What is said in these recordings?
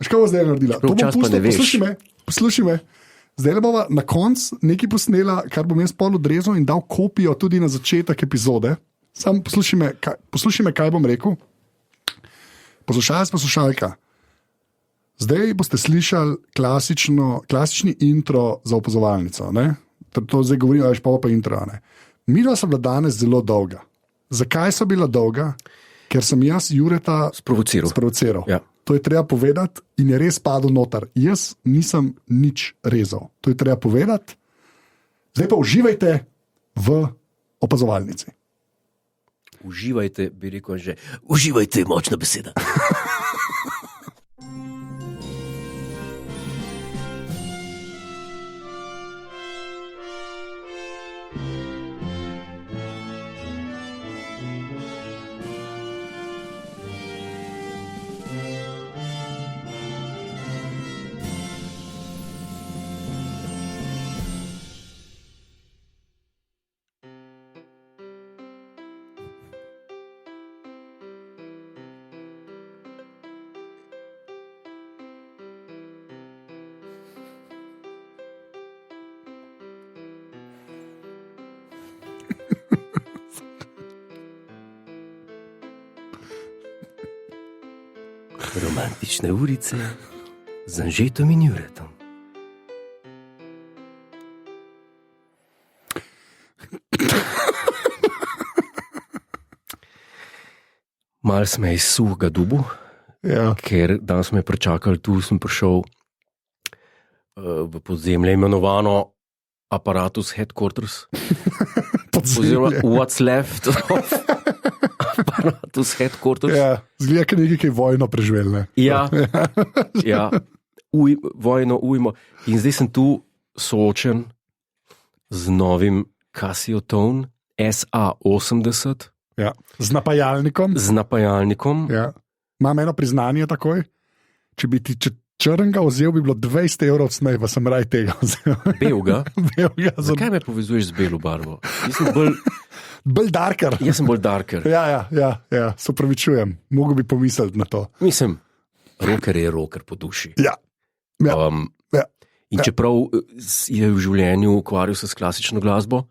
Škoda bo zdaj naredila. To bom Včasih pa ne veš. Poslušaj me. Zdaj bomo na koncu nekaj posnela, kar bom jaz pol odrezal in dal kopijo tudi na začetek epizode. Sam poslušaj me, kaj bom rekel. Poslušalka. Zdaj boste slišali klasični intro za opazovalnico. Ne? To zdaj govorim, ali pa intro. Ne? Midva so bila danes zelo dolga. Zakaj so bila dolga? Ker sem jaz Jureta sprovociral. Ja. To je treba povedati in je res padel noter. Jaz nisem nič rezal. To je treba povedati. Zdaj pa uživajte v opazovalnici. Uživajte, bi rekel že. Uživajte je močna beseda. Romantične urice z Anžetom in Juretom. Mal smo iz suhega dubu, ker danes me pričakali, tu sem prišel v podzemlje imenovano Apparatus Headquarters. Oziroma What's Left of Apparatus Headquarters. Ja, zgleda, ker nekaj vojno preživel. Ja, vojno ujmo. In zdaj sem tu soočen z novim Casio Tone SA80. Ja. Z napajalnikom. Ja. Imam eno priznanje takoj. Če bi ti črnega vzel, bi bilo 20 evrov cnej, pa sem raj tega vzel. Belga? Belga. Zakaj me povezuješ z belo barvo? Bolj darker. Jaz sem bolj darker. Ja, se upravičujem. Mogoče bi pomisliti na to. Mislim, rocker je rocker po duši. Ja. In čeprav je v življenju ukvarjal se s klasično glasbo,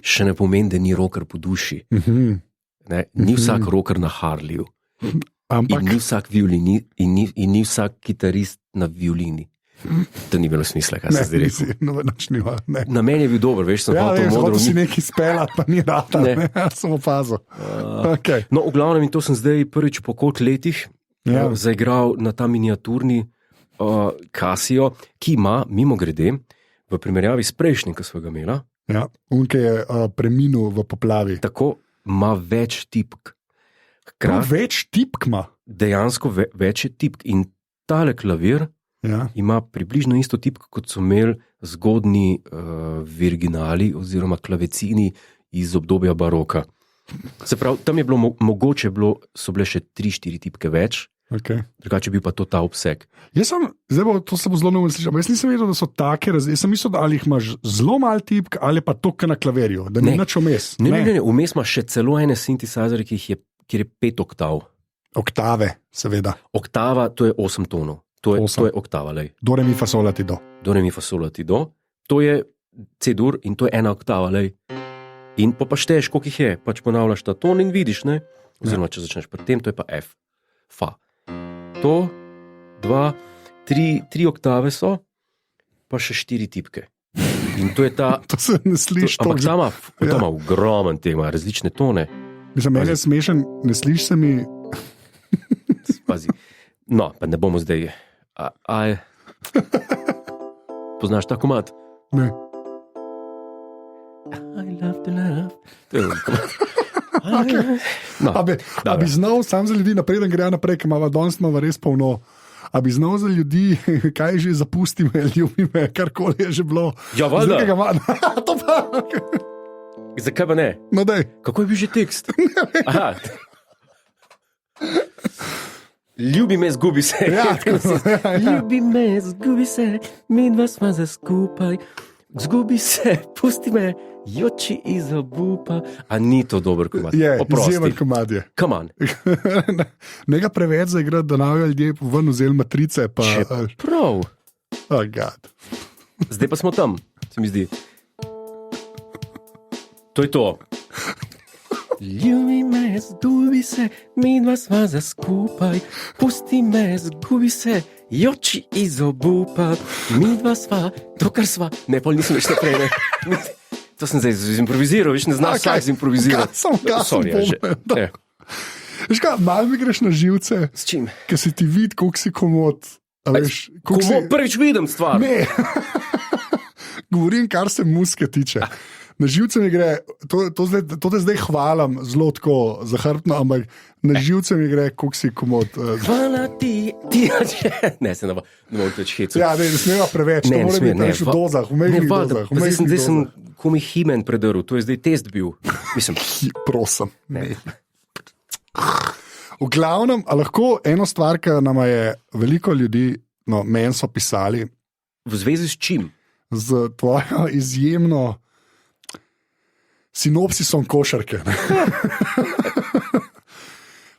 še ne pomeni, da ni rocker po duši. Ni vsak rocker na Harleyju. In ni vsak violinist, in ni vsak kitarist na violini. To ni bilo smisla, kaj se zdaj rekel. Na meni je bil dober, veš, sem hotel modro. Ja, si nekaj spelat, pa ni rata, sem opazil. Okay. No, v glavnem, in to sem zdaj prvič po koliko letih zaigral na ta miniaturni Casio, ki ima, mimo grede, v primerjavi s prejšnjim, ki smo ga imela. Ja, unke je preminul v poplavi. Tako ima več tipk. Več tipk ima? Dejansko več je tipk. In tale klavir ima približno isto tipk, kot so imeli zgodni virginali oziroma klavecini iz obdobja baroka. Se pravi, tam je bilo mogoče, so bile še 3-4 tipke več, drugače bi pa to ta obseg. To se bo zelo neumno slišal, jaz nisem vedel, da so take razlike. Jaz sem mislil, da ali jih imaš zelo malo tipk, ali pa to, kar na klaverju, da ni nič vmes. Ne, vmes imaš še celo ene sintesajzerje, kjer je 5 oktav. Oktave, seveda. Oktava, to je 8 tonov. To je oktava, lej. Do, re, mi, fa, sol, la, ti, do. Do, re, mi, fa, sol, la, ti, do. To je C-dur in to je 1 oktava, lej. In pa šteješ, koliko jih je. Pač ponavljaš ta ton in vidiš, ne? Oziroma, če začneš pred tem, to je pa F. Fa. To, 2, 3 oktave so, pa še 4 tipke. In to je ta... to se ne sliši. Ampak ta ima ogromen tema, različne tone. Mislim, meni je smešen, ne sliši se mi... Pazi. No, pa ne bomo zdaj... Poznaš ta komad? Ne. I love to love. No, a bi znal sam za ljudi, napreden gre naprej, ker danes imamo res polno. A bi znal za ljudi, kaj že zapusti me, ljubi me, karkoli je že bilo. Ja, valjda. To pa... Zakaj pa ne? No, daj. Kako je bil že tekst? Aha. Ljubi me, zgubi se. Ja, ljubi me, zgubi se, midva sva za skupaj. Zgubi se, pusti me, joči iz obupa. A ni to dober komad? Je, izjemen komad je. Come on. Ne ga preveč zaigrati, da naj ljudje ven vzeli matrice. Pa, Prav. Oh, God. Zdaj pa smo tam, se mi zdi. To je to. Ljubi me, zgubi se, mi dva sva za skupaj. Pusti me, zgubi se, joči iz obupa. Mi dva sva, to kar sva. Ne, pol nisem več naprej. Ne. To sem zdaj improviziral, več ne znam vsak improvizirati. Veš kaj, malo mi greš na živce. S čim? Ker si ti vidi, koliko si komod. Prvič vidim stvar. Ne. Govorim, kar se muske tiče. Na živce mi gre, to te zdaj hvalim zelo tako zahrbtno, ampak na živce mi gre, koliko si komod. Hvala ti, ne, se ne bo več hecu. Ja, ne smeva preveč, to mora biti preveč v dozah, v mejnih dozah. Zdaj sem komi himen predrl, to je zdaj test bil. Mislim. Prosim. Ne. V glavnem, a lahko eno stvar, ki nama je veliko ljudi, no, meni so pisali. V zvezi s čim? Z tvojo izjemno sinopsisom košarke.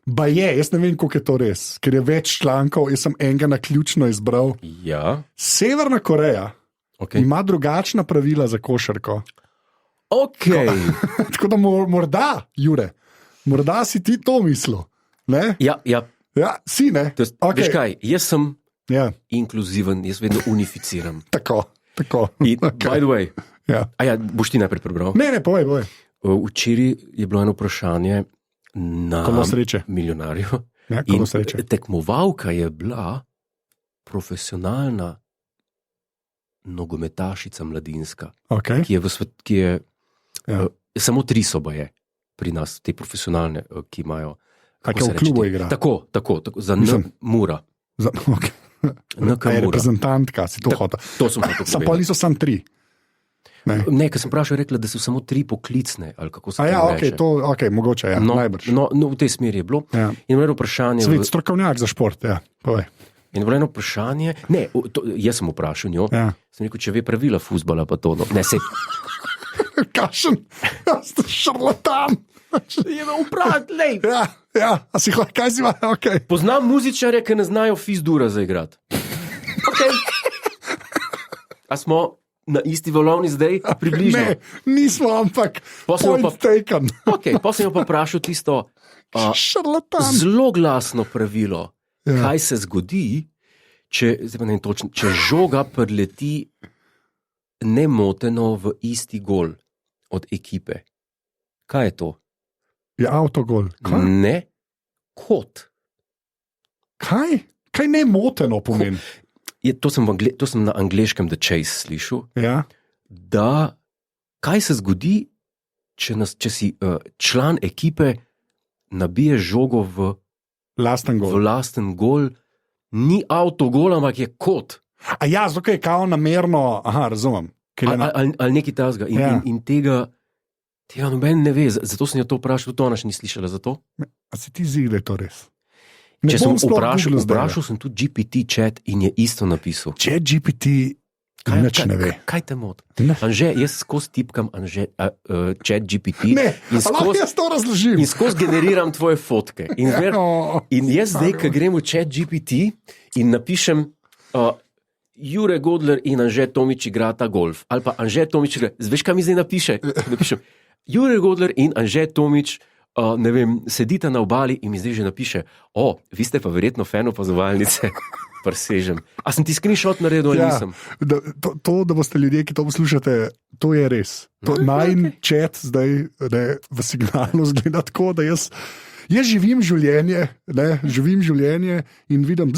Ba je, jaz ne vem, koliko je to res, ker je več člankov, jaz sem enega naključno izbral. Ja. Severna Koreja ima drugačna pravila za košarko. Tako da morda, Jure, morda si ti to mislil. Ne? Ja, si, ne? Veš kaj, jaz sem inkluziven, jaz vedno unificiram. Tako. By the way, boš ti najprej prebral? Ne, povej. Včeraj je bilo eno vprašanje na Milijonarju. In tekmovalka je bila profesionalna nogometašica mladinska, ki je samo 3 soba je pri nas, te profesionalne, ki imajo. Kako v klubu igra? Tako, za Mura. Je reprezentantka, si to hotel. To sem hotel. Sam pa niso samo 3. Ne, ker sem vprašal, rekla, da so samo 3 poklicne, ali kako se reče. Mogoče, najbrž. No, v tej smeri je bilo. In bilo vprašanje. Svet, strokovnjak za šport, povej. In bilo eno vprašanje, jaz sem vprašal njo, sem rekel, če ve pravila fuzbala, pa to. Ne, se. Kašen, šarlatan. Je me vprašal, lej. A si kaj si ima, Poznam muzičarje, ki ne znajo fizdura zaigrati. A smo na isti valovni zdaj, približno? Ne, nismo, ampak point taken. Pa sem jo pa vprašal tisto zelo glasno pravilo, kaj se zgodi, če žoga preleti nemoteno v isti gol od ekipe. Kaj je to? Je avtogol. Ne, kot. Kaj? Kaj nemoteno pomeni? To sem na angleškem The Chase slišal. Da, kaj se zgodi, če si član ekipe nabije žogo v lasten gol, ni avtogol, ampak je kot. Zato je kao namerno, razumem. Ali nekaj tazga. In tega noben ne ve, zato sem jo to vprašal, to ona še ni slišala za to. A si ti zdi, da je to res? Če sem vprašal sem tudi GPT chat in je isto napisal. Chat GPT nič ne ve. Kaj te moti? Anže, jaz skozi tipkam chat GPT lahko jaz to razložim. In skozi generiram tvoje fotke. In jaz zdaj, ko grem v chat GPT in napišem Jure Godler in Anže Tomič igrata golf. Ali pa Anže Tomič igra. Veš, kaj mi zdaj napišem? Jure Godler in Anže Tomič sedita na obali in mi zdaj že napiše, vi ste pa verjetno fan opazovalnice, presežem. A sem ti screenshot naredil ali nisem? Da boste ljudje, ki to poslušate, to je res. Najn chat zdaj v signalu zgleda tako, da jaz živim življenje in vidim,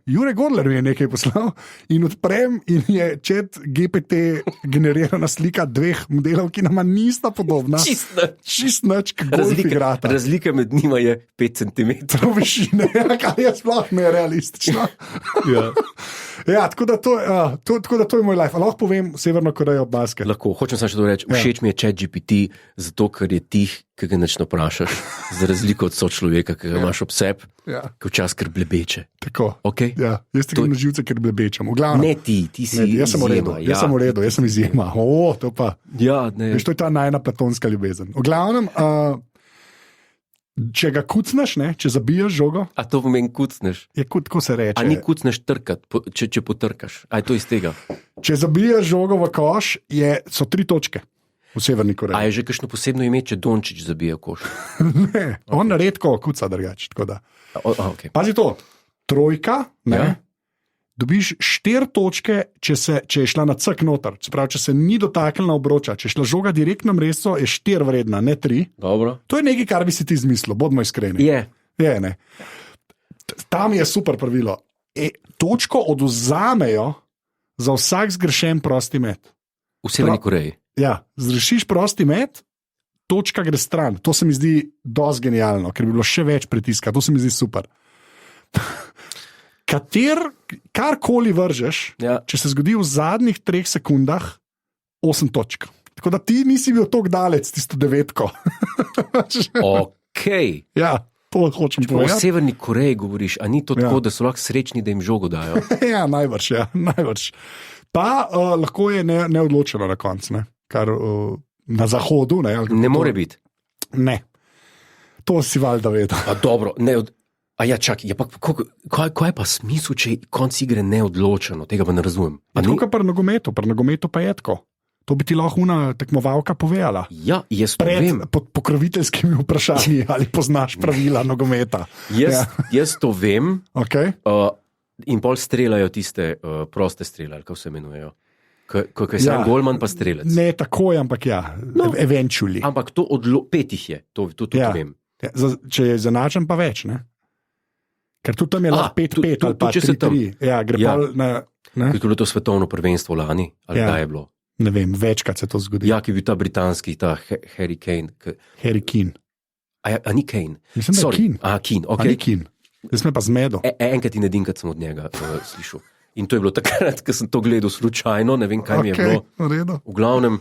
Jure Godler mi je nekaj poslal in odprem in je chat GPT generirana slika 2 modelov, ki nama nista podobna. Čist nič, kako golf igrata. Razlika med njima je 5 cm. Višine, kar je sploh nerealistično. Ja, tako da to je moj life. A lahko povem Severno Korejo basket. Lahko, hočem samo še to reči. Všeč mi je ChatGPT, zato ker je tih, ki ga nečno vprašaš, za razliko od sočloveka, ki ga imaš ob sebi, ki včasih kar blebeče. Tako. Okay? Ja, jaz ti grem na živce, ker blebečem. Ne ti si jaz sem v redu, jaz sem izjema. To pa. Ja, ne. Veš, to je ta najna platonska ljubezen. V glavnem, če ga kucneš, če zabiješ žogo. A to pomeni kucneš? Je tako se reče. A ni kucneš trkat, če potrkaš? A je to iz tega? Če zabiješ žogo v koš, so 3 točke v Severni Koreji. A je že kakšno posebno ime, če Dončić zabije koš? Ne, on redko kuca drugače. Okay. Pazi to, trojka, dobiš 4 točke, če je šla na cek noter. Se pravi, če se ni dotaknila obroča, če je šla žoga direktno v mrežo, je 4 vredna, ne 3. Dobro. To je nekaj, kar bi si ti izmislil, bodimo iskreni. Je, ne. Tam je super pravilo. Točko odvzamejo za vsak zgrešen prosti met. V Severni Koreji. Ja, zrešiš prosti met, točka gre stran. To se mi zdi dosti genialno, ker bi bilo še več pritiska. To se mi zdi super. Karkoli vržeš, če se zgodi v zadnjih 3 sekundah, 8 točk. Tako da ti nisi bil tako dalec, tisto 9. Ok. Ja, to hočem povedati. O Severni Koreji govoriš, a ni to tako, da so lahko srečni, da jim žogo dajo? Ja, najbrž. Pa lahko je neodločeno na koncu, kar na zahodu. Ne more biti. Ne. To si valjda vedel. A dobro, A ja, čakaj, kaj je pa smisel, če konc igre neodločeno? Tega pa ne razumem. Tako kot pri nogometu pa je tako. To bi ti lahko tekmovalka povedala. Ja, jaz to vem. Pod pokroviteljskimi vprašanji, ali poznaš pravila nogometa. Jaz to vem. Okay. In pol streljajo tiste proste strele, kako se imenujejo. Ko je sam golman pa strelec. Ne takoj, ampak eventually. Ampak to 5 jih je, to tudi vem. Ja, če je zanačen pa več, ne? Ker tudi tam je lahko 5-5 ali pa 3-3. Ja, gre pa na... Kaj je bilo to svetovno prvenstvo lani? Ali kaj je bilo? Ne vem, večkrat se to zgodi. Ja, ki je bil ta britanski, ta Harry Kane. Harry Kane. A ni Kane? Mislim, da je Kane. Kane, ok. A ni Kane. Jaz me pa zmedo. Enkrat in edinkrat sem od njega slišal. In to je bilo takrat, ko sem to gledal slučajno, ne vem, kaj mi je bilo. Redo. V glavnem,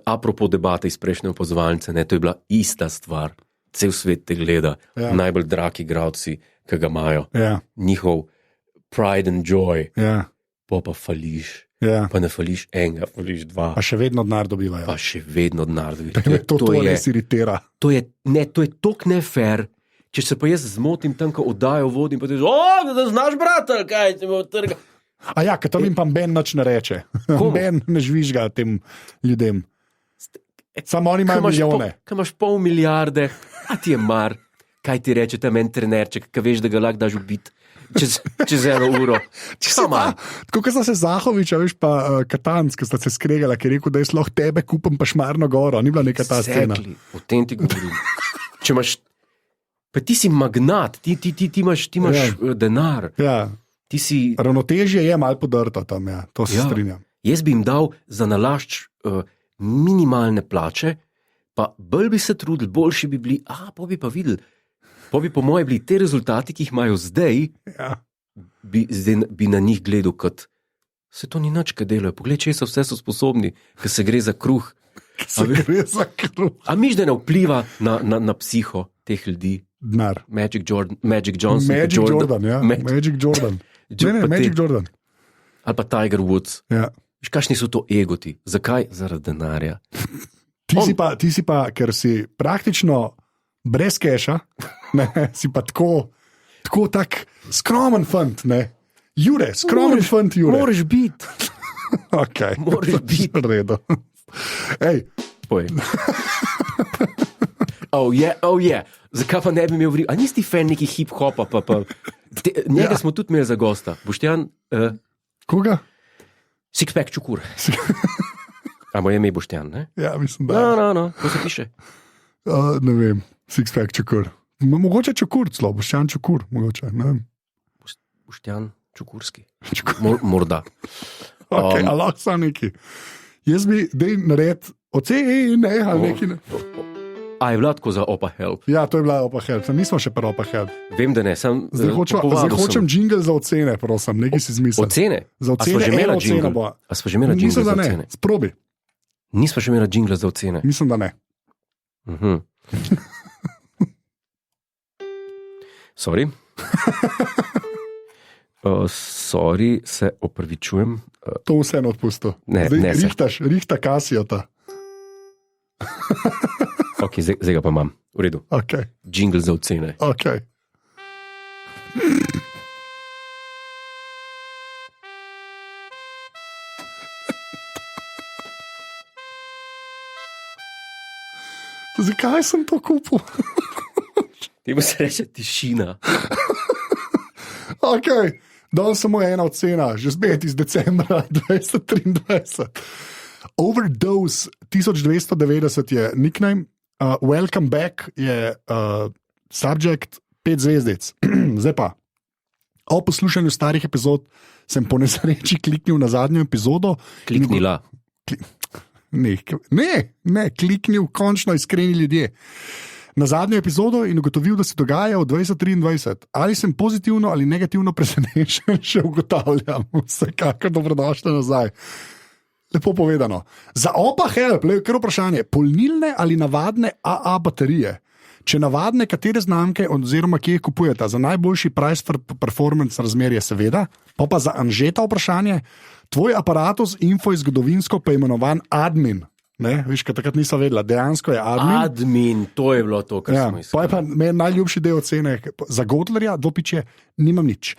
apropo debate iz prejšnje opazovalnice, to je bila ista stvar. Cel svet te gleda, najbolj dragi igralci, ki ga imajo. Njihov pride and joy. Pa fališ. Pa ne fališ enega, fališ 2. Pa še vedno denar dobivajo. Pa še vedno denar dobivajo. To res iritira. To je tako nefair. Če se pa jaz zmotim tam, ko oddajo vodim, pa ti da znaš, brata, kaj ti bo trga. A ja, ker tam jim pa Ben nič ne reče. Ben ne žvižga tem ljudem. Samo oni imajo milijone. Kaj imaš pol milijarde, a ti je mar, kaj ti reče tam en trenerček, ki veš, da ga lahko daš ubiti čez 1 uro. Tako kot sta se Zahoviča, veš pa Katanc, ki sta se skregala, ki je rekel, da jaz lahko tebe kupam pa Šmarno goro. Ni bila neka ta scena. O tem ti govorim. Če imaš, pa ti si magnat, ti imaš denar. Ja. Ravnotežje je malo podrto tam, to se strinjam. Jaz bi jim dal za nalašč minimalne plače, pa bolj bi se trudili, boljši bi bili, pa bi pa videli, pa bi po moje bili te rezultati, ki jih imajo zdaj, bi na njih gledal kot, se to ni nič, kaj delajo, pogled, če vse so sposobni, ker se gre za kruh. A miš, da ne vpliva na psiho teh ljudi? Denar. Magic Johnson. Magic Jordan. Magic Jordan. Ali pa Tiger Woods. Ja. Viš, kakšni so to egoti? Zakaj? Zaradi denarja. Ti si pa, ker si praktično brez keša, si pa tako tak skromen fant, ne? Jure, skromen fant Jure. Moraš biti. Ok, moraš biti. Redo. Ej. Poj. Oh yeah. Zakaj pa ne bi imel a nisi fan neki hip-hopa? Njega smo tudi imeli za gosta. Boštjan? Koga? Sixpack Čukur. A moje ime je Boštjan, ne? Ja, mislim, da. No, ko se piše? Ne vem, Sixpack Čukur. Mogoče Čukur celo, Boštjan Čukur, mogoče, ne vem. Boštjan Čukurski. Morda. Ok, a lahko sam neki. Jaz bi, dej nared, ali neki ne. A je bila tako za Opa Help? Ja, to je bila Opa Help, nismo še pri Opa Help. Vem, da ne, Zdaj hočem jingle za ocene, prosim, nekaj si izmislil. Ocene? Za ocene, ena ocena bo. A smo že imela jingle za ocene? Sprobi. Nismo še imela jingle za ocene? Mislim, da ne. Sorry. Sorry, se opravičujem. To vseeno odpustil. Rihta Kasijota. Ok, zdaj ga pa imam. V redu. Okay. Jingle za ocene. Okay. Zakaj sem to kupil? Temu se reče tišina. Ok, danes samo ena ocena, že spet iz decembra 2023. Overdose 1290 je nickname, Welcome Back je subject 5 zvezdic. Zdaj pa, o poslušanju starih epizod sem po nesreči kliknil na zadnjo epizodo. Kliknila. Ne, kliknil končno iskreni ljudje. Na zadnjo epizodo in ugotovil, da se dogaja v 2023. Ali sem pozitivno ali negativno presenečen, še ugotavljam. Vsekakor dobrodošli nazaj. Lepo povedano. Za Opa Help, kar vprašanje, polnilne ali navadne AA baterije? Če navadne, katere znamke oziroma kje kupujete? Za najboljši price performance razmerje seveda, pa za Anžeta vprašanje, tvoj aparatus info je zgodovinsko poimenovan admin. Ne, viš, kaj takrat nisem vedela, dejansko je admin. Admin, to je bilo to, kar smo iskali. Pa je pa meni najljubši del ocene za Godlerja, dopiče, nimam nič.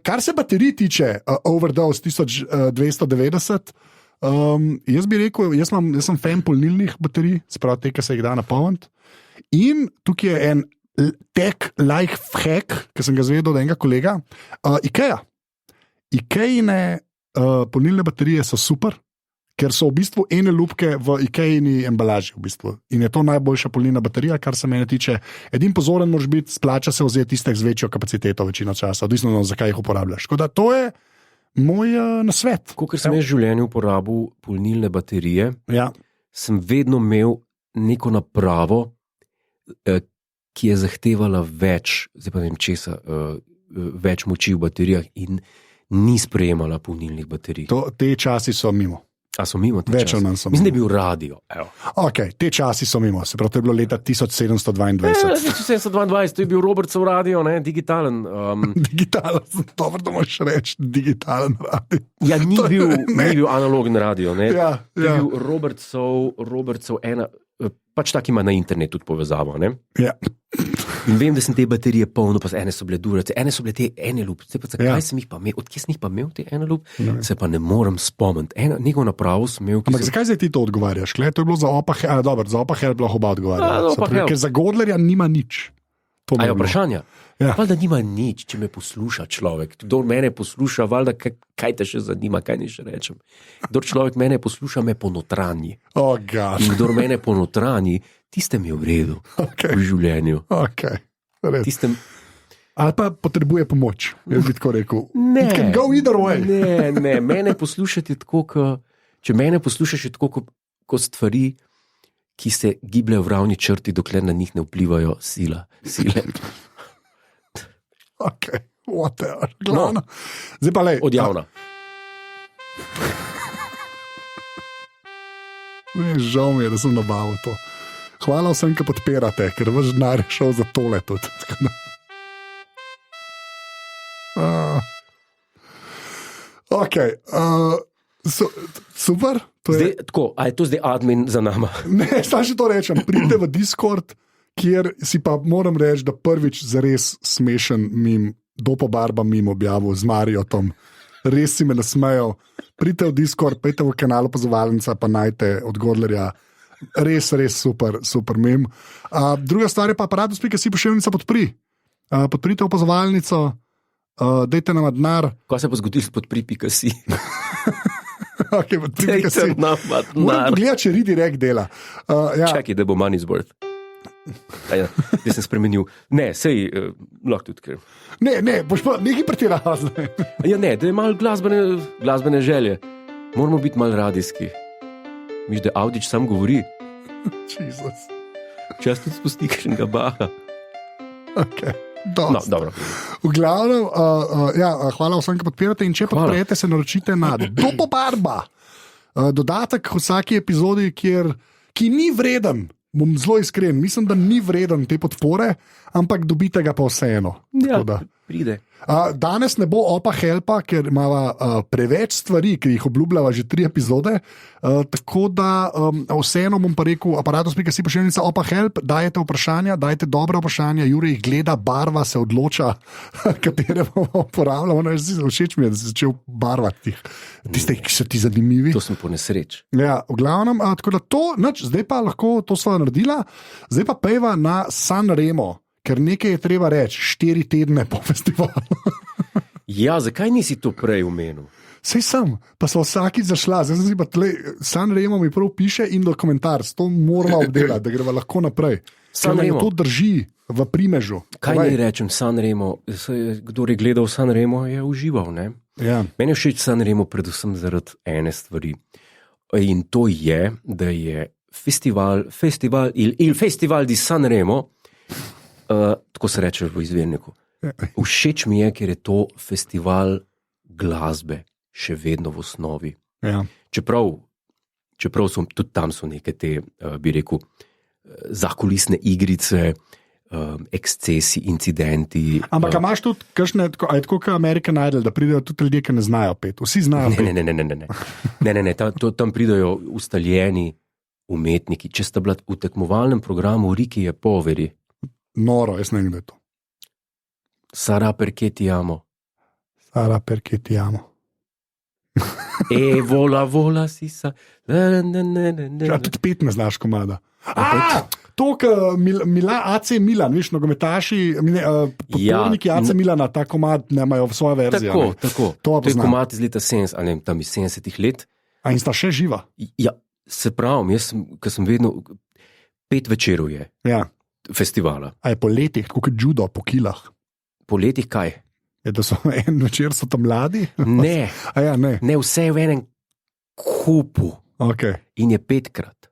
Kar se baterij tiče, Overdose 1290, jaz bi rekel, jaz sem fan polnilnih baterij, spravo te, ki se jih da napolniti. In tukaj je en tech life hack, ki sem ga zvedel od enega kolega, IKEA. IKEA-ne polnilne baterije so super, ker so v bistvu ene lupke v IKEA-ni embalaži v bistvu. In je to najboljša polnilna baterija, kar se mene tiče. Edin pozoren moraš biti, splača se vzeti tistih z večjo kapaciteto večino časa, odvisno od zakaj jih uporabljaš. Tako da to je moj nasvet. Ker sem jaz v življenju uporabil polnilne baterije, sem vedno imel neko napravo, ki je zahtevala več, zdaj pa ne vem česa, več moči v baterijah in ni sprejemala polnilnih baterij. Te časi so mimo. A so mimo te časi? Mislim, da je bil radio. Ok, te časi so mimo, se pravi, to je bilo leta 1722. 1722, to je bil Robertsov radio, ne, digitalen. Digitalen, dobro, da moraš reči, digitalen radio. Ja, ni bil analogen radio, ne. Ja. To je bil Robertsov ena, pač tak ima na internetu tudi povezavo, ne. Ja. In vem, da sem te baterije polno, pa ene so bile durace, ene so bile te ene lup. Zakaj sem jih pa imel? Odkje sem jih pa imel te ene lup? Se pa ne morem spomniti. Neko napravo sem imel. Ampak zakaj zdaj ti to odgovarjaš? To je bilo za Opa Help, dobro, za Opa Help lahko oba odgovarja. Ker za Godlerja nima nič. A je vprašanje? Ja. Valjda nima nič, če me posluša človek. Kdor mene posluša, valjda kaj te še zanima, kaj ni še rečem. Kdor človek mene posluša, me ponotranji. In kdor mene ponotranji, tistem je v redu v življenju. Ali pa potrebuje pomoč, jaz bi tako rekel. It can go either way. Ne, mene poslušati tako, če mene poslušaš tako, kot stvari, ki se gibljajo v ravni črti, dokler na njih ne vplivajo sile. Ok, whatever. Glavno. Zdaj pa lej. Odjavna. Žal mi je, da sem nabavil to. Hvala vsem, ki podpirate, ker vaš denar je šel za tole tudi. Ok, super. A je to zdaj admin za nama? Ne, samo še to rečem. Pridite v Discord, kjer si pa moram reči, da prvič zares smešen mim, Dopo Barba mim objavil z Mariotom. Res si me nasmejal. Pridite v Discord, pejte v kanal Opazovalnica, pa najte od Godlerja. Res super, super mim. Druga stvar je pa aparatus.si pošiljnica podpri. Podprite Opazovalnico, dejte nam denar. Kaj se bo zgodilo s podpri.si? Okay, moram pogledati, če redirect dela. Čakaj, da bo money's worth. Da sem spremenil. Ne, sej lahko tudi krem. Ne, boš pa nekaj pretiraval zdaj. Ja, ne, da je malo glasbene želje. Moramo biti malo radijski. Miš, da Avdić sam govori. Jezus. Čas tudi spusti kakšnega baha. Okay. No, dobro. V glavnem, hvala vsem, ki podpirate in če podprete, se naročite na Dopo Barba. Dodatek v vsaki epizodi, ki ni vreden, bom zelo iskren, mislim, da ni vreden te podpore, ampak dobite ga pa vseeno. Ja, pride. Danes ne bo opa helpa, ker imamo preveč stvari, ki jih obljubljava že 3 epizode. Tako da vseeno bom pa rekel, aparatus.si pošiljnica opa help, dajte vprašanja, dajte dobre vprašanja, Jure jih gleda, barva se odloča, katere bomo uporabljali. No, všeč mi je, da si začel barvati tiste, ki so ti zanimivi. To sem po nesreč. Ja, v glavnem, tako da to, zdaj pa lahko to sva naredila, zdaj pa pejva na San Remo. Ker nekaj je treba reči, 4 tedne po festivalu. Ja, zakaj nisi to prej omenil? Sej sem, pa so vsakič zašla, zdaj sem si pa tle, San Remo mi prav piše in do komentar, to moramo obdelati, da greva lahko naprej. San Remo. To drži v primežu. Kaj naj rečem, San Remo, kdor je gledal San Remo, je užival, ne? Ja. Meni je všeč San Remo predvsem zaradi ene stvari. In to je, da je festival di San Remo, tako se reče v izvirniku. Všeč mi je, ker je to festival glasbe, še vedno v osnovi. Ja. Čeprav so tudi tam so neke te, bi rekel, zakulisne igrice, ekscesi, incidenti. Ampak imaš tudi kakšne, tako kot American Idol, da pridejo tudi ljudje, ki ne znajo peti. Vsi znajo peti. Ne, tam pridejo ustaljeni umetniki. Če sta bila v tekmovalnem programu Ricky je poveri. Noro, jaz ne vem, da je to. Sarà perché ti amo. Sarà perché ti amo. E vola si sa. Ja, tudi 5 ne znaš komada. To, AC Milan, viš, nogometaši, podporniki AC Milana, ta komad nemajo v svoje verzije. Tako. To je komad iz leta 70, ali tam iz 70 let. A in sta še živa? Ja, se pravim, ker sem vedno 5 večerov je. Ja. Festivala. A je po letih, kot judo, po kilah? Po letih kaj? Je, da so en večer so tam mladi? Ne. Ne, vse je v enem kupu. Okay. In je 5-krat.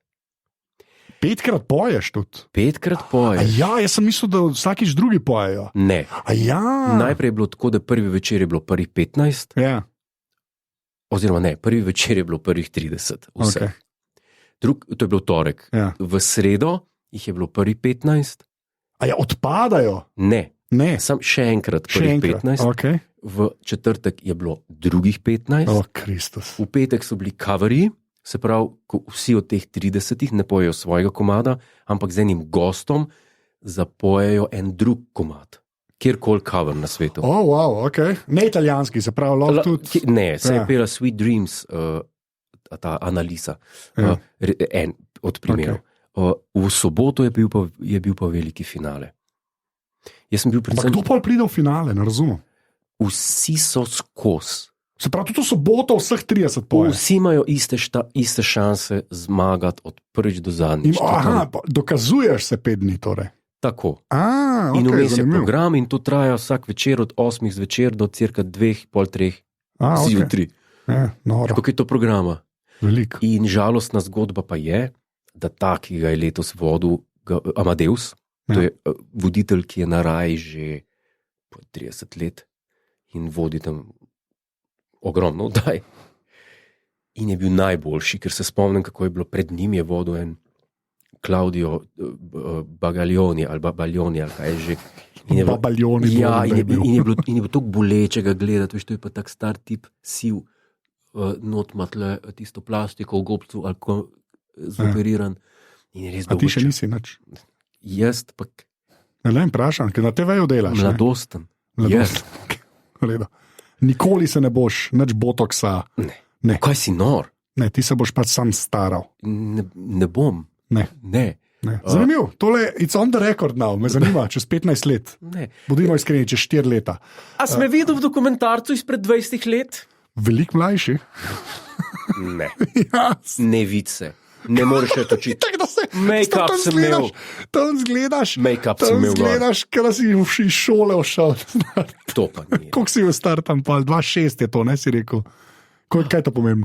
5-krat poješ tudi? 5-krat poješ. Ja, jaz sem mislil, da vsakič drugi pojejo. Ne. Ja. Najprej je bilo tako, da prvi večer je bilo prvih 15. Ja. Oziroma ne, prvi večer je bilo prvih 30. Vse. Okay. To je bilo torek. Ja. V sredo jih je bilo prvih 15. A ja, odpadajo? Ne. Sam še enkrat prvih 15. Okay. V četrtek je bilo drugih 15. Kristus. V petek so bili coverji, se pravi, ko vsi od teh 30 ne pojejo svojega komada, ampak z enim gostom zapojejo en drug komad. Kjerkoli cover na svetu. Wow, ok. Ne italijanski, se pravi, lahko tudi. Ne, se je pela Sweet Dreams, ta Analisa, en od primerov. Okay. V soboto je bil pa veliki finale. Jaz sem bil predvsem... Kdo pa pride v finale, ne razumem? Vsi so skozi. Se pravi, tudi v soboto vseh 30 poje. Vsi imajo iste šanse zmagati od prvič do zadnjič. Dokazuješ se 5 dni torej. Tako. Okay, in vmes je program in to traja vsak večer od 8 zvečer do cirka 2, pol 3 zjutraj. Noro. Kako je to programa? Veliko. In žalostna zgodba pa je, da ta, ki ga je letos vodil Amadeus, to je voditelj, ki je na raji že 30 let in vodi tam ogromno oddaj. In je bil najboljši, ker se spomnim, kako je bilo pred njim, je vodil en Claudio Baglioni ali Baglioni ali kaj že. Baglioni. Ja, in je bilo tako bolečega gledati, veš, to je pa tak star tip, siv, notmatle, tisto plastiko v gobcu ali ko zoperiran. A ti še nisi nič? Jaz pa... Ne vem, vprašam, ker na TV-ju delaš. Mladosten. Nikoli se ne boš, nič botoksa. Ne. Kaj si nor? Ne, ti se boš pač sam staral. Ne bom. Ne. Zanimivo, tole, it's on the record now, me zanima, čez 15 let. Ne. Bodimo iskreni, čez 4 leta. A sme videl v dokumentarcu izpred 20 let? Veliko mlajši. Ne. Yes. Ne vice. Ne moreš še točiti. Make-up sem imel. Tam zgledaš, kada si iz šole ošel. To pa ni. Koliko si bil star tam, pa 2,6 je to, ne si rekel. Kaj to pomeni?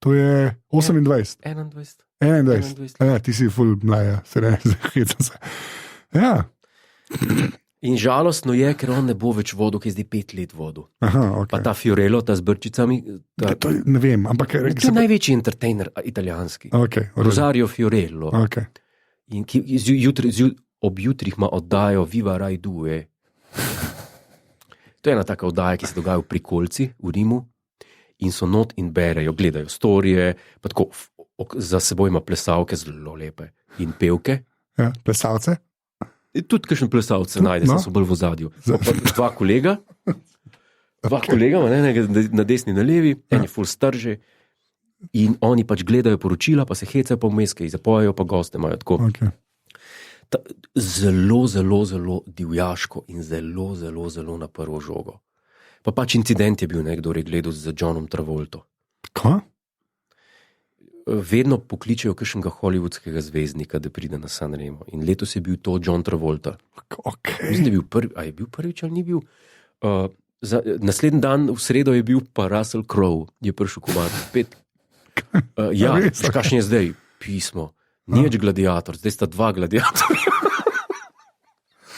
To je 28. 21. 21. Ja, ti si full mlaja, se ne, zahecam se. Ja. In žalostno je, ker on ne bo več vodil, ki je zdaj 5 let vodil. Aha, Pa okay. ta Fiorello, ta z brčicami, To ne vem, ampak... to je največji entertainer italijanski. Okay, Rosario Fiorello. okay. In ki ob jutrih ima oddajo Viva Rai Due. To je ena taka oddaja, ki se dogaja v Prikolci v Rimu in so not in berejo, gledajo storije, pa tako za seboj ima plesalke zelo lepe in pevke. Ja, plesalce? Tudi kakšen plesalce se najde, so bolj v ozadju. Dva kolega, enega na desni, na levi, en je ful strže in oni pač gledajo poročila, pa se hecajo po vmeske, zapojejo pa goste imajo tako. Okay. Zelo, zelo, zelo divjaško in zelo, zelo, zelo na prvo žogo. Pa pač incident je bil, kdo je gledal z Johnom Travolto. Kaj? Vedno pokličejo kakšnega hollywoodskega zvezdnika, da pride na Sanremo. In letos je bil to John Travolta. Okay. Mislim, da je bil prvi, a je bil prvič ali ni bil? Naslednji dan, v sredo, je bil pa Russell Crowe, je prišel komad. Ja, kakšen je zdaj? Pismo. Ni več gladiator, zdaj sta dva gladiatorja.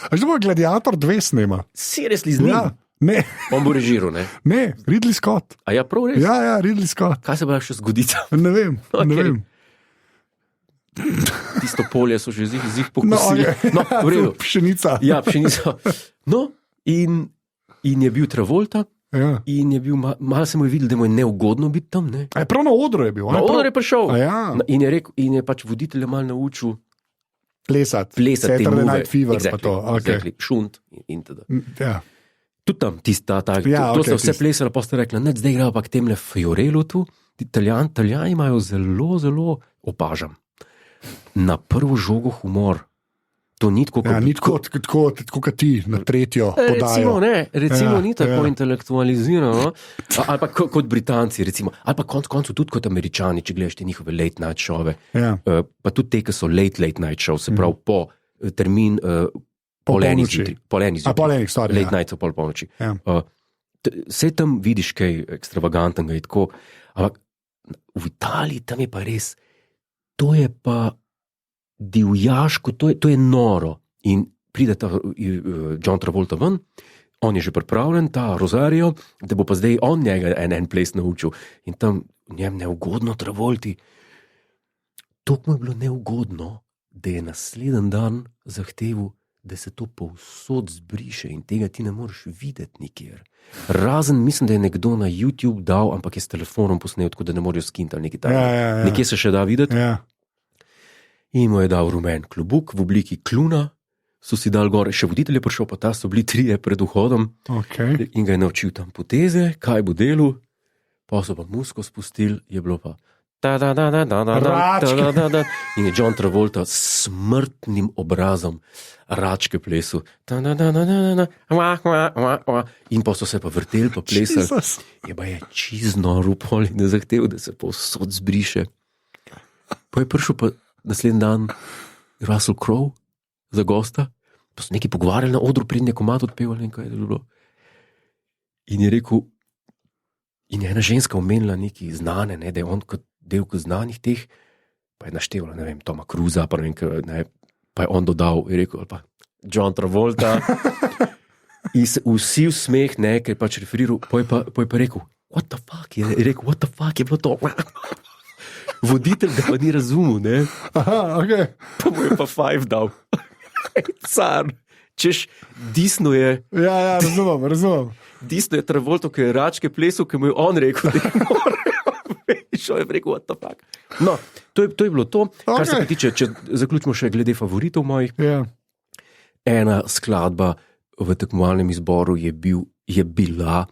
A že bo Gladiator 2 snema? Seriously z njim? Ja, ne. On bo režiral, ne? Ne, Ridley Scott. A ja, prav res? Ja, Ridley Scott. Kaj se bo še zgoditi? Ne vem, Okay. ne vem. Tisto polje so že zih pokusili. No, v redu. Pšenica. Ja, pšenica. No, in je bil Travolta, Ja. in je bil, malo se mu je videl, da mu je neugodno biti tam, ne? A je prav na odru je bil? Na odru je prišel. A ja. In je rekel, in je pač voditelj malo naučil Plesati te Saturday move. Night Fever, exactly, pa to. Okay. Exactly. Šunt in teda. Ja. Tudi tam, tista, Ja, to okej, so vse plesali, pa ste rekli, ne, zdaj grejo pa k temle Fiorellu tu. Italijani imajo zelo, zelo, opažam, na prvo žogo humor. To ni tako, Ja, ni tako kot ti na tretjo recimo, podajo. recimo Ja, ni tako ja. intelektualizirano, ali pa kot Britanci, recimo, ali pa koncu tudi kot Američani, če gledaš te njihove late night šove, Ja. pa tudi te, ki so late night show, se pravi po termin pol enih polnoči. zjutraj. Pol enih, sorry, Late ja. night so pol polnoči. Ja. Vse tam vidiš kaj ekstravagantnega, je tako, ampak v Italiji tam je pa res, to je pa divjaško, to je noro. In pride ta John Travolta ven, on je že pripravljen, ta Rosario, da bo pa zdaj on njega en ples naučil. In tam njem neugodno Travolti. To mu je bilo neugodno, da je naslednji dan zahteval, da se to povsod zbriše in tega ti ne moreš videti nikjer. Razen, mislim, da je nekdo na YouTube dal, ampak je s telefonom posnel, tako da ne morejo skinti ali nekaj takega. Ja. Nekje se še da videti. Ja. In mu je dal rumen klobuk v obliki kluna, so si dal gore, še voditelj je prišel, pa ta so bili 3 pred vhodom Okay. in ga je naučil tam poteze, kaj bo delal, pa so pa musko spustili, je bilo pa in je John Travolta s smrtnim obrazom račke plesal. In pa so se pa vrteli, pa plesali. Jesus. Je pa je čizno rupol in je zahteval, da se povsod zbriše. Pa je prišel pa naslednji dan Russell Crowe za gosta, pa so neki pogovarjali na odru, pred nekom mat odpevali in kaj je bilo. In je rekel, in je ena ženska omenila neki znane, ne, da je on kot del znanih teh, pa je naštevala, ne vem, Toma Cruisa, pa, pa je on dodal, je rekel, ali pa John Travolta. In se vsi v smeh, ne, ker je pač referiral, pa je pa rekel, what the fuck, je rekel, what the fuck je bilo to? Voditelj ga pa ni razumel, ne. Aha, okay. Pa mu je pa 5 dal. Car, češ, disno je Razumem. Disno je Travolto, ki je račke plesal, ki mu je on rekel, da je morajo. Šel je rekel, what the fuck. No, to je bilo to. Kar se pa tiče, če zaključimo še glede favoritov mojih. Ja. Ena skladba v tekmovalnem izboru je bila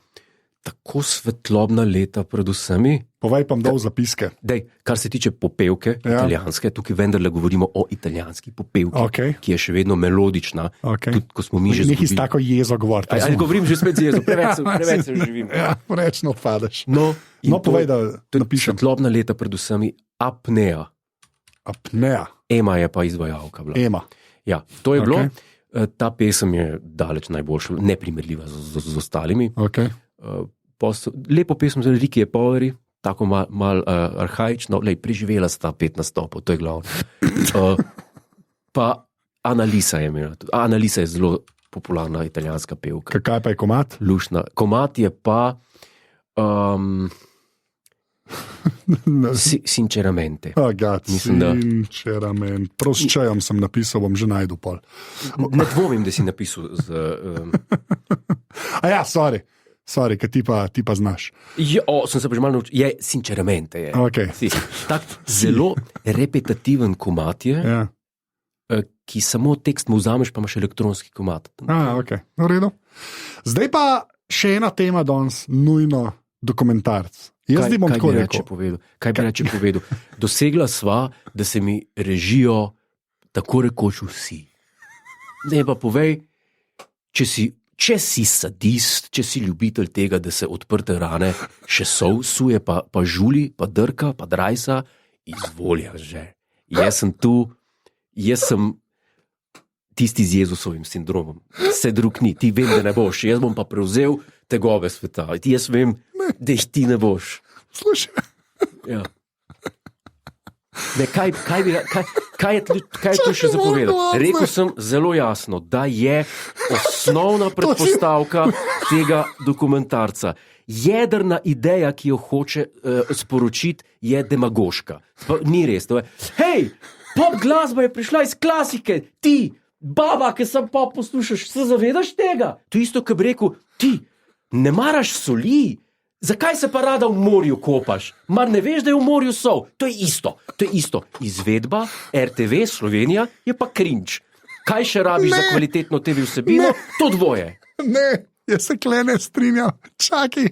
tako svetlobna leta pred vsemi. Povej pa dol zapiske. Dej, kar se tiče popevke, italijanske, tukaj vendarle govorimo o italijanski popevki, Okay. ki je še vedno melodična. Okay. Tudi ko smo mi že Nekaj s zgubili. tako jezo govoriti. Ali govorim že spet z jezo, preveč se živim. Ja, preveč odpadeš. No, in povej, da to je napišem. svetlobna leta pred vsemi apnea. Apnea. Ema je pa izvajalka bila. Ema. Ja, to je bilo. Okay. Ta pesem je daleč najboljša, neprimerljiva z ostalimi. Okay. Lepo pesem za Rikije Poveri, tako mal arhaično, preživela sta 5 nastopov, to je glavno. Pa Annalisa je imela. Annalisa je zelo popularna italijanska pevka. Kaj pa je Komat? Lušna. Komat je pa sinceramente. Sinceramente. Prav s čajem sem napisal, bom že najdu pol. Ne dvomim, da si napisal z... A ja, sorry, kaj ti pa znaš. Sem se pa že malo naučil. Je sinceramente. Je. Okay. Tak zelo repetitiven komat je, ki samo tekst mu vzameš, pa imaš elektronski komat. Ok, v redu. Zdaj pa še ena tema danes, nujno dokumentarc. Jaz bi bom tako rekel. Kaj bi reče povedal? Dosegla sva, da se mi režijo tako rekoč vsi. Ne pa povej, če si sadist, če si ljubitelj tega, da se odprte rane še suje, pa žuli, pa drka, pa drajsa, izvolja že. Jaz sem tisti z Jezusovim sindromom. Se drug ni, ti vem, da ne boš, jaz bom pa prevzel tegobe sveta. Jaz vem, da jih ti ne boš. Slušaj. Ja. Ne, kaj je tu še zapovedal? Rekel sem zelo jasno, da je osnovna predpostavka tega dokumentarca. Jedrna ideja, ki jo hoče sporočiti, je demagoška. Ni res. Hej, pop glasba je prišla iz klasike, ti, baba, ki sem pop poslušaš, se zavedaš tega? To isto, ki bi rekel, ti, ne maraš soli, zakaj se pa rada v morju kopaš? Mar ne veš, da je v morju sol? To je isto. Izvedba RTV Slovenija je pa cringe. Kaj še rabiš za kvalitetno TV vsebino? To dvoje. Ne, jaz se ne strinjam. Čakaj,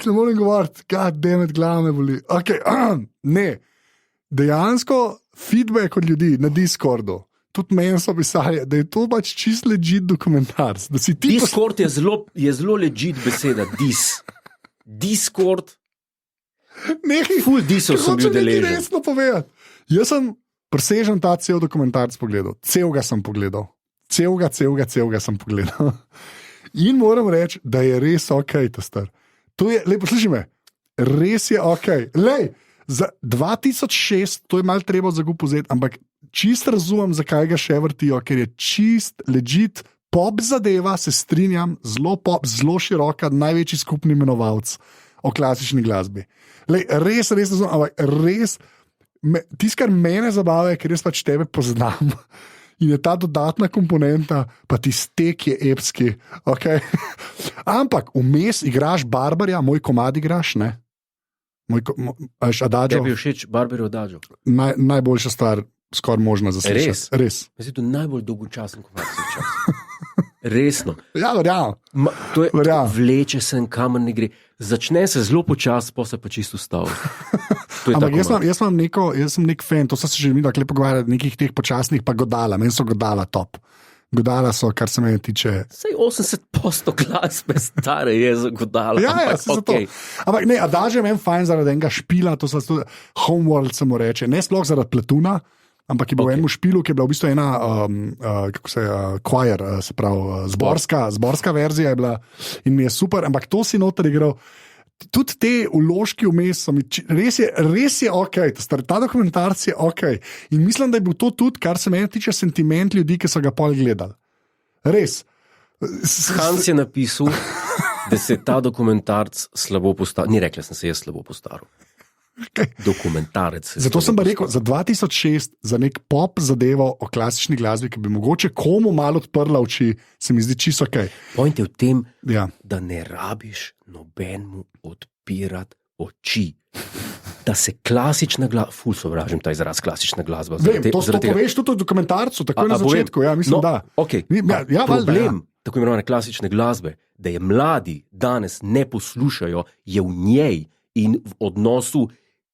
ne morem govoriti. God damn it, glava me boli. Okay, ne, dejansko feedback od ljudi na Discordu, tudi meni so pisali, da je to pač čist legit dokumentarc. Discord je zelo legit beseda. Discord. Full disov sem bil deležen. Nekaj resno povedati. Jaz sem presežen ta cel dokumentarc pogledal. Celega sem pogledal. Celega sem pogledal. In moram reči, da je res ok, ta star. To je, poslušaj me, res je ok. Lej, za 2006, to je malo treba zagup vzeti, ampak čist razumem, zakaj ga še vrtijo, ker je čist, legit, pop zadeva, se strinjam, zelo pop, zelo široka, največji skupni imenovalec o klasični glasbi. Lej, res razumem, ampak res, tisto, kar mene zabava, je, ker jaz pač tebe poznam in je ta dodatna komponenta, pa ti stek je epski, ok? Ampak vmes igraš Barbarja, moj komad igraš, ne? Adagio. Tebi všeč Barbarjev Adagio? Najboljša stvar, skoraj možna za slišati. Res. Mislim, to je najbolj dolgočasen komad čas. Resno. Ja, verjamem. Vleče se, kamor ne gre. Začne se zelo počas, pa se pa čisto stavi. Ampak jaz sem nek fan, to so se že mi tako lepo pogovarjali, nekih teh počasnih, pa Godala, meni so Godala top. Godala so, kar se meni tiče. Sej 80% glasbe stare je za Godala. Ja, se okay. Ampak ne, Adagio je meni fajn zaradi enega špila, to so tudi Homeworld se mu reče, ne sploh zaradi Platuna, ampak je bil v enem špilu, ki je bila v bistvu ena choir, se pravi zborska verzija je bila in mi je super, ampak to si noter igral. Tudi te vložki vmes so mi, res je ok, ta dokumentarc je ok. In mislim, da je bil to tudi, kar se meni tiče, sentiment ljudi, ki so ga pol gledali. Res. Hans je napisal, da se ta dokumentarc slabo postaral. Ni rekla, sem se jaz slabo postaral. Okay. Dokumentarec. Zato sem pa rekel, za 2006, za nek pop zadevo o klasični glasbi, ki bi mogoče komu malo odprla oči, se mi zdi čisto ok. Point je v tem, da ne rabiš nobenemu odpirati oči. Da se klasična glasba, ful sovražim ta izraz klasična glasba. Vem, to poveš tudi v dokumentarcu, takoj na začetku, ja, mislim, da. Okay. Problem tako imenovane klasične glasbe, da je mladi danes ne poslušajo, je v njej in v odnosu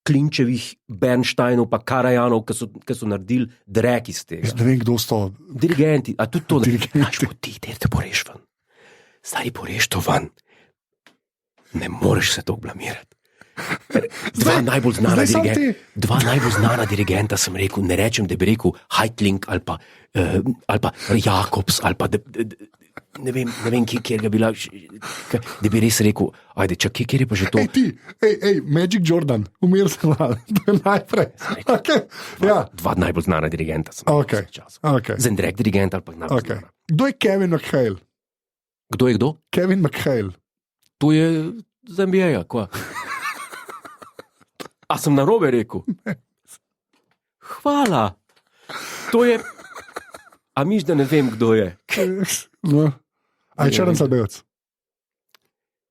Klinčevih, Bernsteinov pa Karajanov, ki so naredili drek iz tega. Ne vem, kdo so to. Dirigenti, a tudi to, da ti te poreš ven. Zdaj poreš to ven. Ne moreš se to blamirati. Dva najbolj znana zdaj samo dirigenta. Dva najbolj znana dirigenta sem rekel, ne rečem, da bi rekel Haitling ali pa Jakobs ali pa ne vem, kjer ga bila, da bi res rekel, ajde, čakaj, kjer je pa že to. Magic Jordan, umir se malo, to je najprej. Okay. Ja. Dva najbolj znana dirigenta sem Okay. Okay. Zendrek dirigent ali pa najbolj Okay. znana. Kdo je Kevin McHale? Kdo je kdo? Kevin McHale. To je z NBA-ja, kva. A sem narobe rekel? Hvala. To je... A miš, da ne vem, kdo je? No. A je črnc ali belc?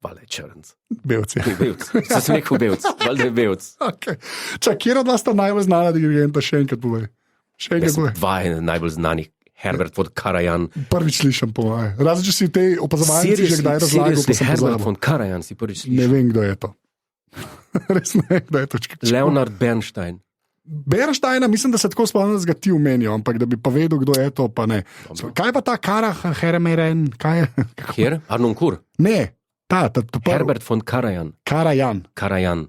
Valjda je črnc. Belc je. Belc. Sem rekel belc. Valjda je belc. Okay. Čak, kjer od vas sta najbolj znana dirigenta? Še enkrat povej. Še enkrat povej. Dva je najbolj znanih. Herbert von Karajan. Prvič slišam po moje. Razen, če si v tej opazovalnici že kdaj razlagal, pa sem Herbert pozabil. von Karajan si prvič slišal. Ne vem, kdo je to. Res ne vem, kdo je to. Leonard Bernstein. Bernsteina, mislim, da se tako spomnim, da ga ti omenijo, ampak da bi pa vedel, kdo je to, pa ne. Kaj pa ta Heremeren? Kaj je? Kjer? Arnonkur. Ne, ta Herbert von Karajan. Karajan. Karajan.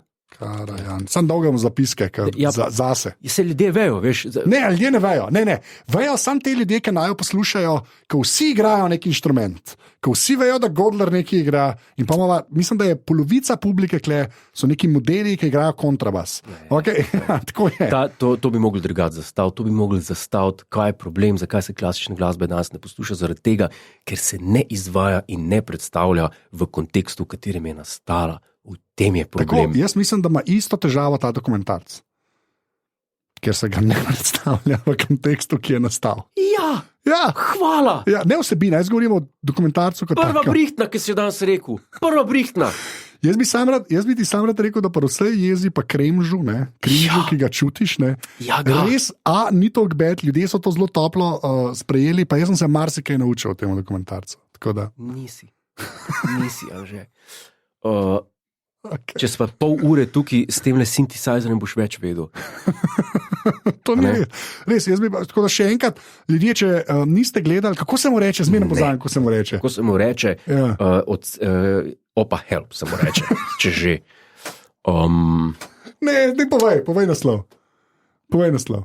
Sam dolgam zapiske, Ja. zase. Se ljudje vejo, veš. Ne, ljudje ne vejo. Ne. Vejo samo te ljudje, ki naj jo poslušajo, ko vsi igrajo neki inštrument, ko vsi vejo, da Godler nekaj igra. In pa mislim, da je polovica publike, kle, so neki modeli, ki igrajo kontrabas. Okay? Tako je. To bi mogli drugače zastaviti. To bi mogli zastaviti, kaj je problem, zakaj se klasične glasbe danes ne posluša. Zaradi tega, ker se ne izvaja in ne predstavlja v kontekstu, v katerem je nastala. V tem je problem. Tako, jaz mislim, da ima isto težavo ta dokumentarc, ker se ga ne predstavlja v kontekstu, ki je nastal. Ja, hvala. Ja, ne vsebina, jaz govorim o dokumentarcu kot Prva takem. brihtna, ki si jo danes rekel. Prva brihtna. Jaz bi ti sam rad rekel, da pa vse jezi pa kremžu, križu, ki ga čutiš. Ja, ga. Res, ni to gbet, ljudje so to zelo toplo sprejeli, pa jaz sem se marsikaj naučil o tem dokumentarcu. Nisi, Anže. Okay. Če si pa pol ure tukaj s tem synthesizerjem, boš več vedel. To ni res. Jaz bi pa, tako da še enkrat, ljudje, če niste gledali, kako se mu reče, zmerno poznam, kako se mu reče. Kako se mu reče, Ja. Opa help se mu reče, če že. Ne povej naslov. Povej naslov.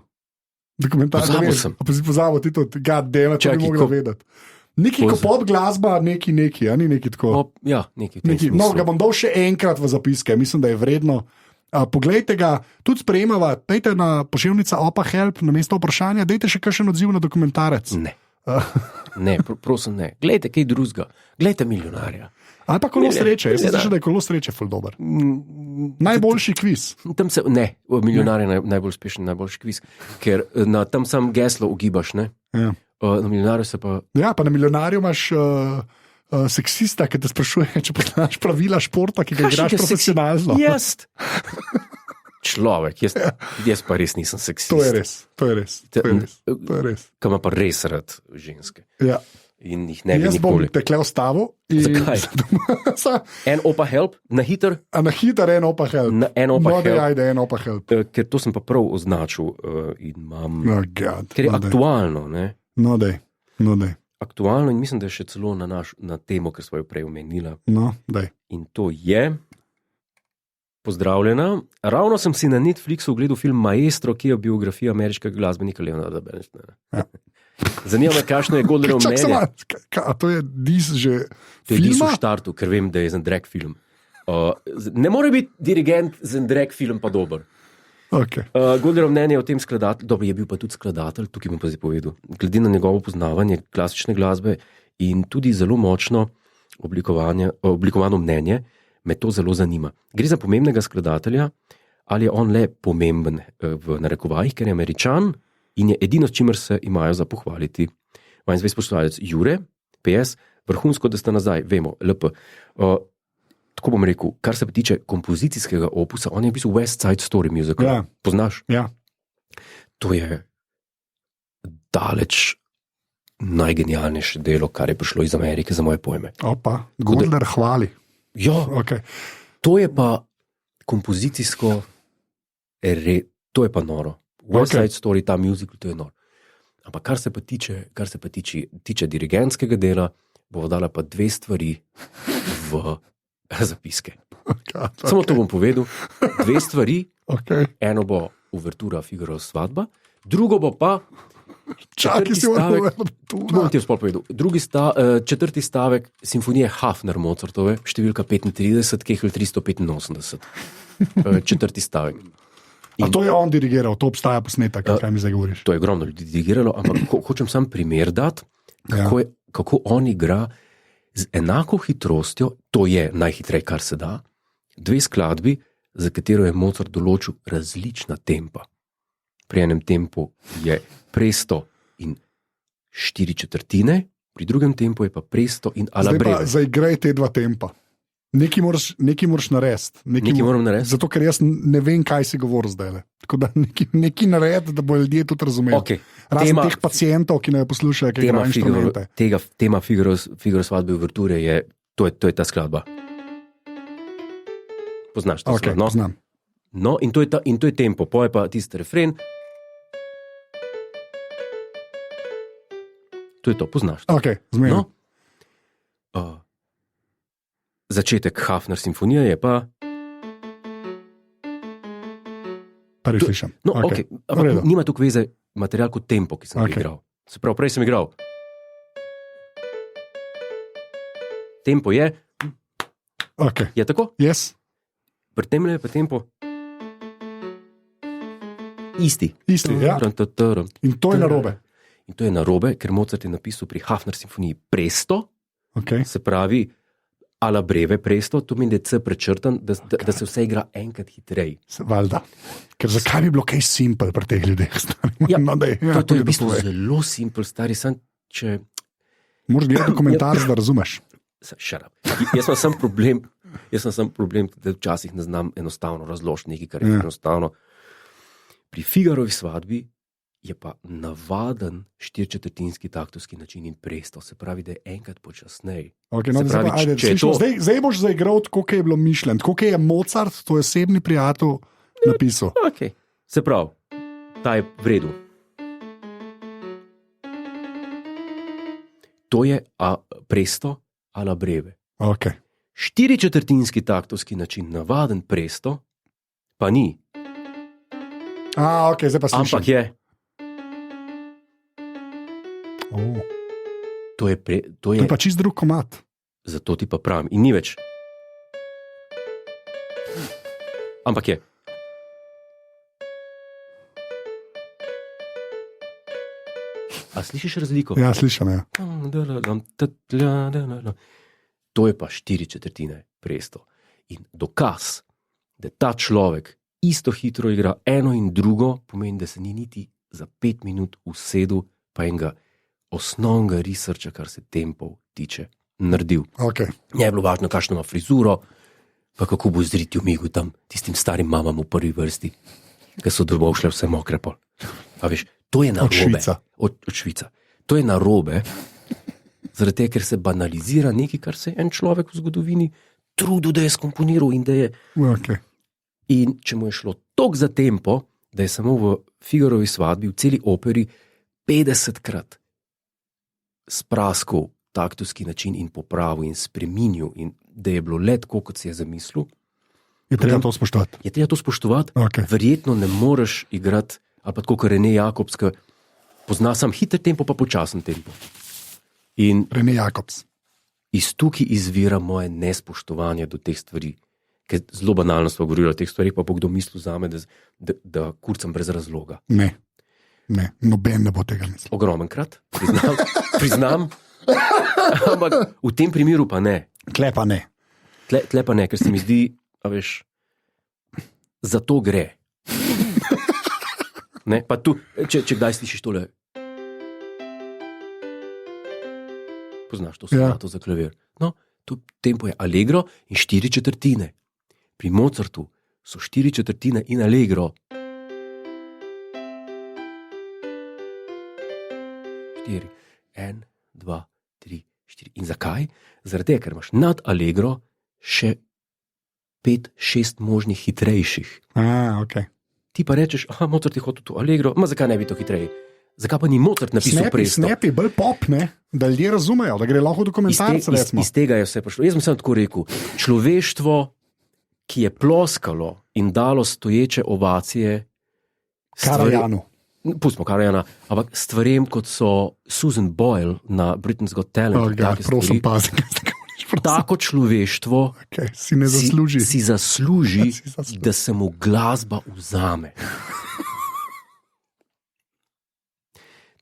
Dokumentarc. Pozabil sem. Pa si pozabil ti to, goddamn, če bi Čakaj, mogla vedeti. Neki ko pop glasba, neki, a ni neki tako. Ja, nekaj. v tem No, smislu. ga bom dal še enkrat v zapiske, mislim, da je vredno. Poglejte ga, tudi sprejemava, dajte na pošiljnica Opa Help, na mesto vprašanja, dajte še kakšen odziv na dokumentarec. Ne. Ne, prosim, ne. Glejte kaj drugega. Glejte Milijonarja. Ali pa Kolo Ne, sreče, jaz ne, mislim, da. da je Kolo sreče ful dober. Najboljši kviz. Tam se, ne, Milijonar je najbolj uspešen, najboljši kviz, ker tam sam geslo ugibaš, ne? Ja. Na Milijonarju se pa... Ja, pa na Milijonarju imaš seksista, ki te sprašuje, če poznaš pravila športa, ki ga igraš profesionalno. Jaz. Človek, jaz pa res nisem seksist. To je res. Kam ima pa res rad ženske. Ja. In jih ne bi Jaz bom nikoli. tekle ostavil. Zakaj? En Opa Help, na hiter, A na hiter en Opa Help. en Opa No, Help. ajde, en Opa Help. Ker to sem pa prav označil in imam... No, God. Ker je aktualno, ne? No, dej. Aktualno in mislim, da je še celo na temo, ki smo jo prej omenila. No, dej. In to je, pozdravljena, ravno sem si na Netflixu ogledal film Maestro, ki je biografija ameriškega glasbenika Leonarda Bernsteina. Ja. Zanima me, kakšno je Godlerjevo Čak, mnenje. a to je dis že To je Dis v filma? štartu, ker vem, da je Zendrek film. Ne more biti dirigent Zendrek film pa dober. Okay. Godlerjevo mnenje o tem skladatelju, dobro, je bil pa tudi skladatelj, tukaj bom pa zdaj povedal. Glede na njegovo poznavanje klasične glasbe in tudi zelo močno oblikovano mnenje, me to zelo zanima. Gre za pomembnega skladatelja, ali je on le pomemben v narekovajih, ker je Američan in je edino, s čimer se imajo za pohvaliti. Vajen zvest poslušalec Jure, PS, vrhunsko, da ste nazaj, vemo, LP. Tako bom rekel, kar se tiče kompozicijskega opusa, on je v bistvu West Side Story musical. Ja. Poznaš? Ja. To je daleč najgenialnejše delo, kar je prišlo iz Amerike, za moje pojme. Opa, Godler hvali. Ja, Okay. to je pa kompozicijsko, to je pa noro. West Side Story, ta musical, to je noro. Ampak kar se pa tiče dirigentskega dela, bo dala pa dve stvari v zapiske. Samo to bom povedal. Dve stvari. Okay. Eno bo uvertura Figarova svadba, drugo bo pa Čakaj, si stavek. tu. Bom ti sploh povedal. Četrti stavek simfonije Hafner Mozartove, številka 35, Kehl 385. Četrti stavek. A to je on dirigiral, to obstaja posnetek, kaj mi zdaj govoriš. To je ogromno ljudi dirigiralo, ampak hočem sam primer dati, kako on igra z enako hitrostjo, to je najhitreje, kar se da, dve skladbi, za katero je Mozart določil različna tempa. Pri enem tempu je presto in 4/4, pri drugem tempu je pa presto in alla breve. Zdaj igraj te dva tempa. Nekaj moraš narediti. Nekaj moram narediti. Zato, ker jaz ne vem, kaj si govoril zdaj. Tako da nekaj naredi, da bo ljudje tudi razumeli. Okay. Razen teh pacientov, ki ne poslušajo, kaj imajo inštrumente. Tema Figarove svadbe uverture je, to je ta skladba. Poznaš to skladbo? No? Poznam. No, in to je tempo, poje pa tisti refren. To je to, poznaš to. Ok, zmerno. No? Začetek Hafner simfonije je pa... Prvi slišam. No, okay. Ampak nima tukaj veze material kot tempo, ki sem igral. Se pravi, prej sem igral. Tempo je... Okay. Je tako? Yes. Pri tem je pa tempo... Isti, ja. In to je narobe. In to je narobe, ker Mozart je napisal pri Hafner simfoniji presto, se pravi alla breve presto, to pomeni, da je C prečrtan, da se vse igra enkrat hitreje. Valjda. Ker zakaj bi bilo kaj simpel pri teh ljudeh? To je v bistvu zelo simpel, stari sem, če... Moraš gledati komentar, da razumeš. Shut up. Jaz sem problem, da včasih ne znam enostavno razložiti nekaj, kar je enostavno. Pri Figarovi svadbi je pa navaden 4/4 taktovski način in presto, se pravi, da je enkrat počasnej. Okay, no, zdaj boš zaigral tako, kot je bilo mišljeno, tako, kot je Mozart, to je osebni prijatelj, napisal. Okay. Se pravi, ta je v redu. To je presto alla breve. Okay. 4/4 taktovski način, navaden presto, pa ni. Ok, zdaj pa slišim. Ampak je. To je pa čist drug komad. Zato ti pa pravim. In ni več. Ampak je. A slišiš razliko? Ja, slišim, ja. To je pa 4/4 presto. In dokaz, da ta človek isto hitro igra eno in drugo, pomeni, da se ni niti za 5 minut usedel, pa enega osnovnega researcha, kar se tempov tiče, naredil. Okay. Ne je bilo važno, kakšno ima frizuro, pa kako bo zriti v migu tam tistim starim mamam v prvi vrsti, ki so domov šle vse mokre pol. A veš, to je narobe. Od Švica. To je narobe, zaradi tega, ker se banalizira nekaj, kar se je en človek v zgodovini trudil, da je skomponiral in da je... Okay. In če mu je šlo toliko za tempo, da je samo v Figarovi svadbi, v celi operi, 50krat spraskal taktovski način in popravil in spremenil, in da je bilo le tako, kot si je zamislil. Je treba to spoštovati. Je treba to spoštovati. Okay. Verjetno ne moreš igrati, ali pa tako, kot René Jacobs, ki pozna sam hiter tempo, pa počasen tempo. In René Jacobs. Iz tukaj izvira moje nespoštovanje do teh stvari. Ker zelo banalno smo govorili o teh stvarih, pa bo kdo mislil zame, da kurcam brez razloga. Ne, noben ne bo tega mislil. Ogromenkrat, priznam, ampak v tem primeru pa ne. Tle pa ne. Tle pa ne, ker se mi zdi, a veš, za to gre. Ne, pa tu, če kdaj slišiš tole, poznaš to sonato za klavir. No, tu tempo je allegro in 4/4. Pri Mozartu so 4/4 in allegro. 4, 1, 2, 3, 4. In zakaj? Zaradi tega, ker imaš nad allegro še 5, 6 možnih hitrejših. Okay. Ti pa rečeš, Mozart je hotel to allegro, zakaj ne bi to hitreje? Zakaj pa ni Mozart napisal presto? Snapi, bolj pop, ne? Da ljudje razumejo, da gre lahko v dokumentarce. Iz tega je vse prišlo. Jaz sem samo tako rekel, človeštvo ki je ploskalo in dalo stoječe ovacije Karajanu. Pustimo Karajana, ampak stvarem, kot so Susan Boyle na Britain's Got Talent. Prosim, pazi. Tako človeštvo si ne zasluži. Si zasluži, da se mu glasba vzame.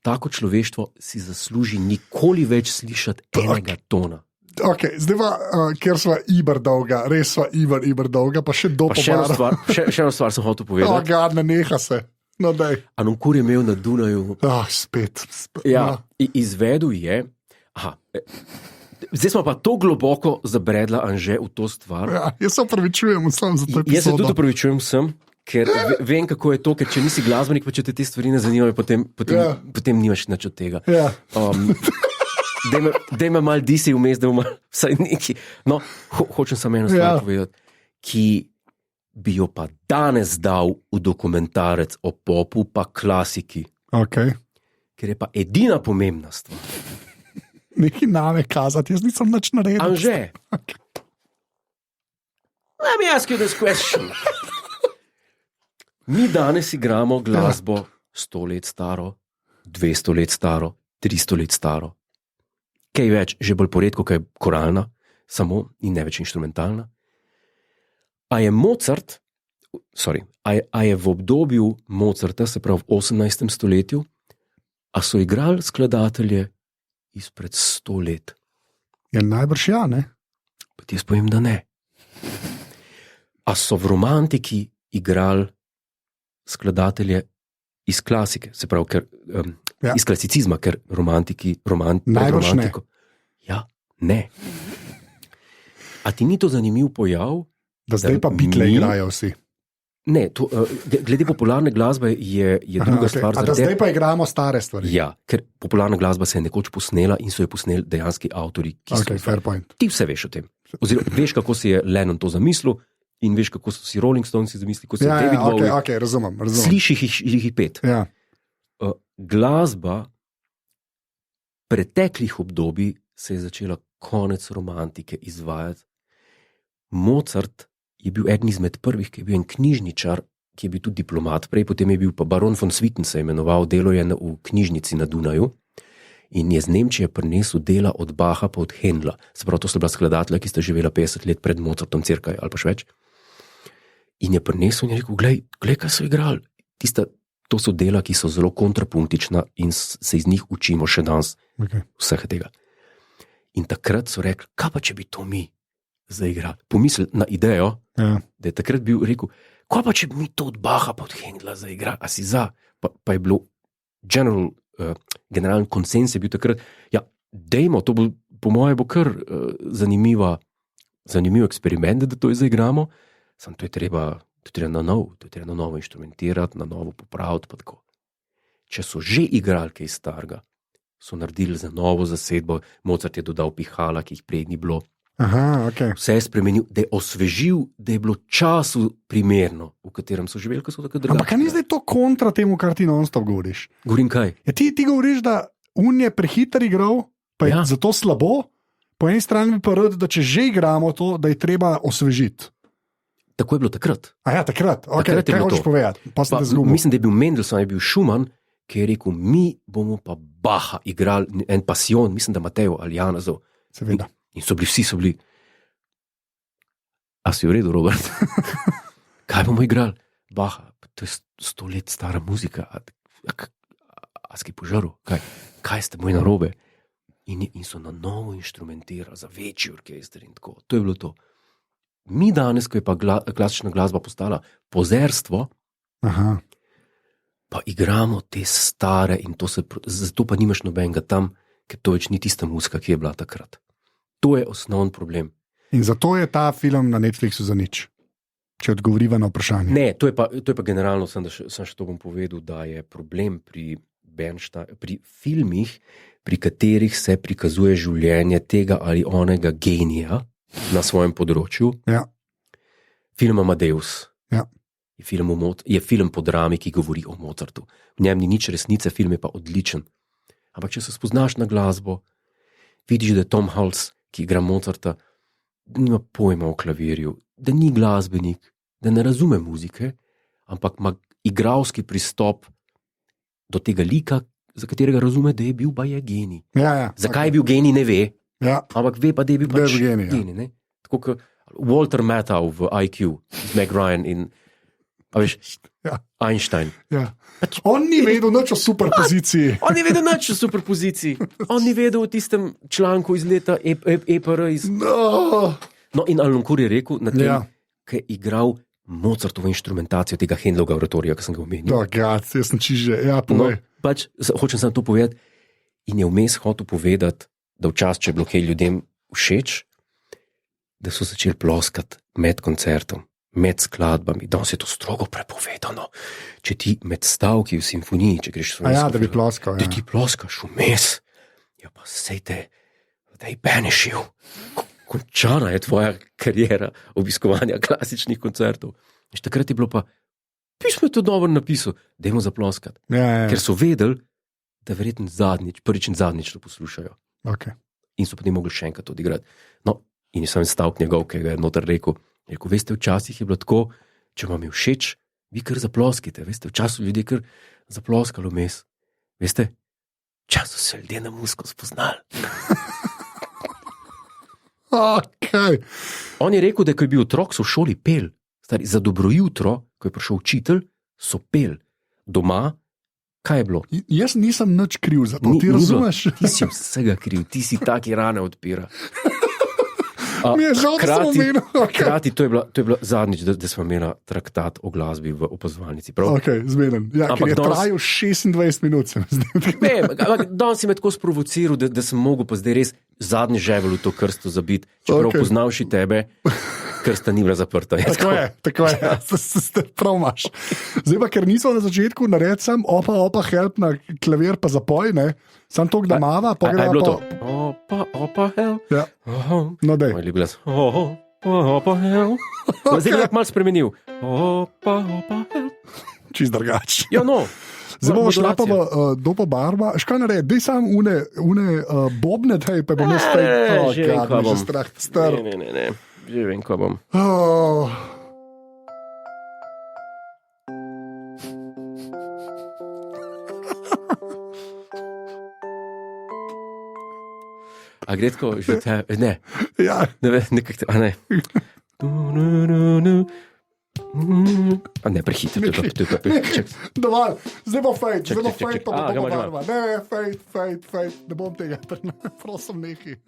Tako človeštvo si zasluži nikoli več slišati enega tona. Okay, zdaj pa, ker smo iber dolga, res smo iber dolga, pa še do pobara. Še eno stvar sem hotel povedati. Ne neha se. No, Anunkur je imel na Dunaju. Spet. Ja, izvedel je. Zdaj smo pa to globoko zabredla, Anže, v to stvar. Ja, jaz se opravičujem vsem za to epizodo. Jaz se tudi opravičujem vsem, ker vem, kako je to, ker če nisi glasbenik, pa če te stvari ne zanimajo, potem nimaš nič od tega. Ja. Daj me mal disi vmes, da bomo vsaj neki. No, hočem samo eno stvar povedati, ki bi jo pa danes dal v dokumentarec o popu pa klasiki. Okay. Ker je pa edina pomembna stvar. Nekaj name kazati, jaz nisem nič naredil. Anže, let me ask you this question. Mi danes igramo glasbo 100 let staro, 200 let staro, 300 let staro. Kaj več, že bolj poredko, kaj je koralna, samo in ne več inštrumentalna. A je v obdobju Mozarta, se pravi v 18. stoletju, a so igrali skladatelje izpred 100 let? Je najbrž ja, ne? Pa ti jaz povem, da ne. A so v romantiki igrali skladatelje iz klasike, se pravi, ker, iz klasicizma, ker romantiko. Ja, ne. A ti ni to zanimiv pojav? Da zdaj pa Beatle igrajo vsi. Ne, glede popularne glasbe je druga stvar. A da zdaj pa igramo stare stvari. Ja, ker popularna glasba se je nekoč posnela in so jo posneli dejanski avtori. Fair point. Ti vse veš o tem. Oziroma, veš, kako si je Lennon to zamislil in veš, kako so si Rolling Stones zamislili, kako si David Bowie. Okay, razumem. Slišiš jih pet. Ja. Glasba preteklih obdobij se je začela konec romantike izvajati. Mozart je bil eden izmed prvih, ki je bil en knjižničar, ki je bil tudi diplomat, prej potem je bil pa baron von Swieten, se je imenoval, delo je v knjižnici na Dunaju in je z Nemčije prinesel dela od Bacha pa od Händla. Se pravi, to so bila skladatelja, ki sta živela 50 let pred Mozartom, cirka ali pa še več. In je prinesel in je rekel, glej, kaj so igrali. To so dela, ki so zelo kontrapunktična in se iz njih učimo še danes vsega tega. In takrat so rekli, kaj pa če bi to mi zaigrali? Pomislili na idejo, da je takrat bil rekel, kaj pa če bi mi to od Bacha pa od Händla zaigrali? A si za? Pa je bilo generalni konsens je bil takrat, ja, dejmo, to bo, po moje bo kar zanimiv eksperiment, da to zaigramo, samo to je treba na novo inštrumentirati, na novo popraviti, pa tako. Če so že igrali kaj starega, so naredili za novo zasedbo, Mozart je dodal pihala, ki jih prej ni bilo. Vse je spremenil, da je osvežil, da je bilo času primerno, v katerem so živeli, ko so tako drugačni. Ampak kaj ni zdaj to kontra temu, kar ti non-stop govoriš? Govorim kaj? Ja, ti govoriš, da je prehiter igral, pa je zato slabo, po eni strani pa rad, da če že igramo to, da je treba osvežiti. Tako je bilo takrat. Takrat. Kaj hočeš povedati? Mislim, da je bil Mendelssohn, je bil Schumann, ki je rekel, mi bomo pa Bacha igrali, en Passion, mislim, da Mateo ali Janazov. Seveda. In vsi so bili. A si v redu, Robert? Kaj bomo igrali? Bacha, to je 100 let stara muzika. A si požaril? Kaj ste moj narobe? In so na novo inštrumentirali za večji orkester in tako. To je bilo to. Mi danes, ko je pa klasična glasba postala pozerstvo, pa igramo te stare in zato pa nimaš nobenega tam, ker to več ni tista muzika, ki je bila takrat. To je osnovni problem. In zato je ta film na Netflixu za nič, če odgovoriva na vprašanje. Ne, to je pa generalno, sem še to bom povedal, da je problem pri filmih, pri katerih se prikazuje življenje tega ali onega genija na svojem področju. Ja. Film Amadeus. Ja. Je film po drami, ki govori o Mozartu. V njem ni nič resnice, film je pa odličen. Ampak če se spoznaš na glasbo, vidiš, da je Tom Hulce, ki igra Mozarta, da nima pojma o klavirju, da ni glasbenik, da ne razume muzike, ampak ima igralski pristop do tega lika, za katerega razume, da je bil baje genij. Ja, Zakaj je bil genij, ne ve, Ja, ampak ve pa, da je bil pač genij, ja. genij. Ne? Tako kot Walter Matthau v IQ, Meg Ryan in a veš, Ja. Einstein. ja. On ni vedel nič o superpoziciji. On ni vedel nič o superpoziciji. On ni vedel o tistem članku iz leta EPR. No. No, in Alan Kur je rekel, na tem, Ja. ki je igral Mozartovo inštrumentacijo tega Handlovega oratorija, ki sem ga omenil. Oh, God, jaz sem čiže. Ja, No, povej. pač, hočem samo to povedati. In je vmes hotel povedati, da včasih, če je bilo kaj ljudem všeč, da so začeli ploskati med koncertom, med skladbami. Danes je to strogo prepovedano. Če ti med stavki v simfoniji, če greš A ja, da bi ploskal. da Ja. ti ploskaš vmes, ja pa sej te, da je benešil. Končana je tvoja kariera obiskovanja klasičnih koncertov. In takrat je bilo pa, pismo je to dobro napisal, dajmo zaploskati. Ja, Ker so vedeli, da verjetno zadnjič, prvič in zadnjič to poslušajo. Okay. In so potem mogli še enkrat odigrati. No, in je sam stavek njegov, ki ga je noter rekel. Je rekel, veste, včasih je bilo tako, če vam je všeč, vi kar zaploskite. Veste, včasih ljudje kar zaploskalo vmes. Veste, včasih so ljudje na muziko spoznali. Okay. On je rekel, da ko je bil otrok, so v šoli pel. Stari, za dobro jutro, ko je prišel učitelj, so pel. Doma, kaj je bilo? Jaz nisem nič kriv za to, Ni- ti ni bilo. razumeš? Ti si vsega kriv, ti si taki rane odpira. Mi je žal, da sem omenil. Okay. Hkrati, to je bilo zadnjič, da smo imeli traktat o glasbi v opazovalnici. Prav? Okay, zmeden. Ja, Ampak ker je danes- trajal 26 minut, se mi zdi. Ne, ampak danes si me tako sprovociral, da sem mogel pa zdaj res zadnji ževelj v to krsto zabiti, čeprav Okej. poznavši tebe, krsta ni bila zaprta. Tako je. Prav imaš. Zdaj pa, ker nismo na začetku naredili sam opa, help na klavir pa zapoj, ne? Sam to, da mava, pa A je gre bilo to? pa... Opa, hell. Ja, Oh, no dej. moj ljubi glas. Opa, hell. No, zdaj bi lahko malo spremenil. Opa, hell. Čist drugač. Ja, no. Zdaj bomo šla pa v Modulacija. dopo barva. Škaj naredi, dej sam une bobne, dej, pa bom jaz Ne, spet. že vem, kaj me že bom. strah, star. Ne. Že vem, ko bom. Oh. A gre tako, že te, ne, Ja, nekako, a ne. A ne, prehiter, to je pa, dovolj. Zdaj bo fejt, Čak, zdaj bo čak, čak, fejt, čak. pa bo A, ga dopo imaš, barva. Ne, fejt, ne bom tega, prosim nekaj.